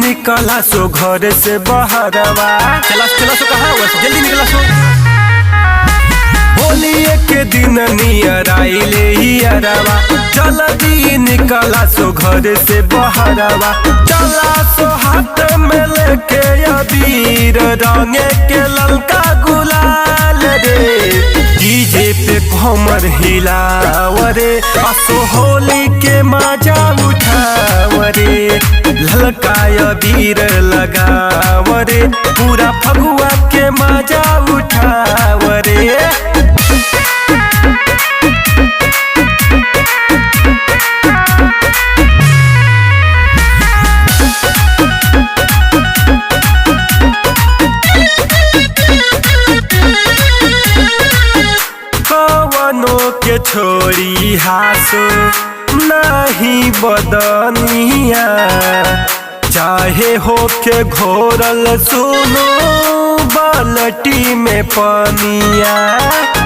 निकला सो घर से बहरवा। चला चला सो कहाँ हुआ जल्दी निकला सो। होली के दिन नियर आइले हियरवा, जल्दी निकला सो घर से बहरवा। चला सो हाथ में लेके अबीर, रंगे के ललका गुलाल रे। डीजे पे कमर हिलावरे, असो होली के मजा उठावरे। ललका अबीर लगावरे, पूरा फगुआ के मजा उठावरे। के छोड़ी हासो नहीं बदनिया, चाहे हो के घोरल सुनो बाल्टी में पनिया।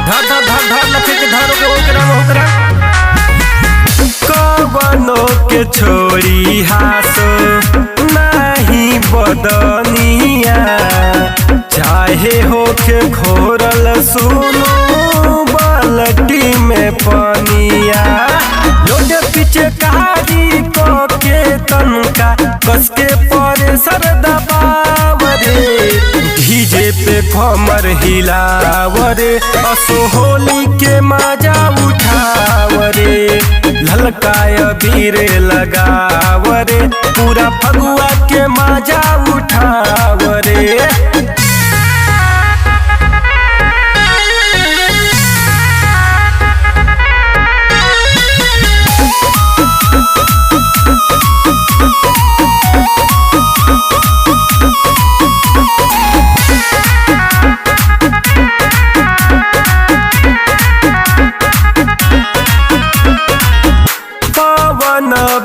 धर धर धर धर लखे के धरो के ओकरा कवनो के छोड़ी हासो नहीं बदनिया, चाहे हो के घोरल सुनो बाल्टी में पनिया। लोड पीछे कारी को के तनका कस के परेसर दबावरे। डीजे पे कमर हिलावरे, असो होली के मजा उठावरे। ललका अबीर लगावरे, पूरा फगुआ के मजा उठावरे।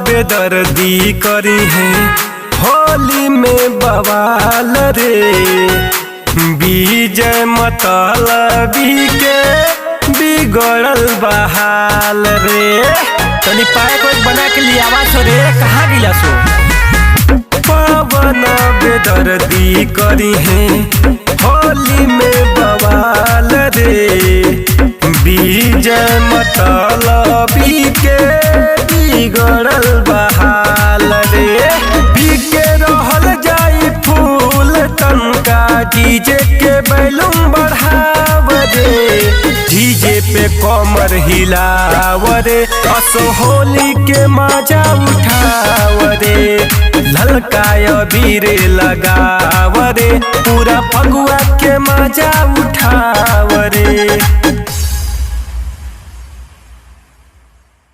बेदर्दी करी है होली में बवाल रे। विजय मतलबी के बिगड़ल बहाल रे। तनी पाए को बना के लिए आवाज रे, कहाँ गिला सो। पवन बेदर्दी करी है होली में बवाल रे। विजय मतलबी के बिगड़ल बहाल रे। पीके रहल जाई फूल तनका, डीजे के बैलूम बढ़ावरे। डीजे पे कमर हिलावरे, असो होली के मजा उठावरे। ललका अबीर लगावरे, पूरा फगुआ के मजा उठावरे।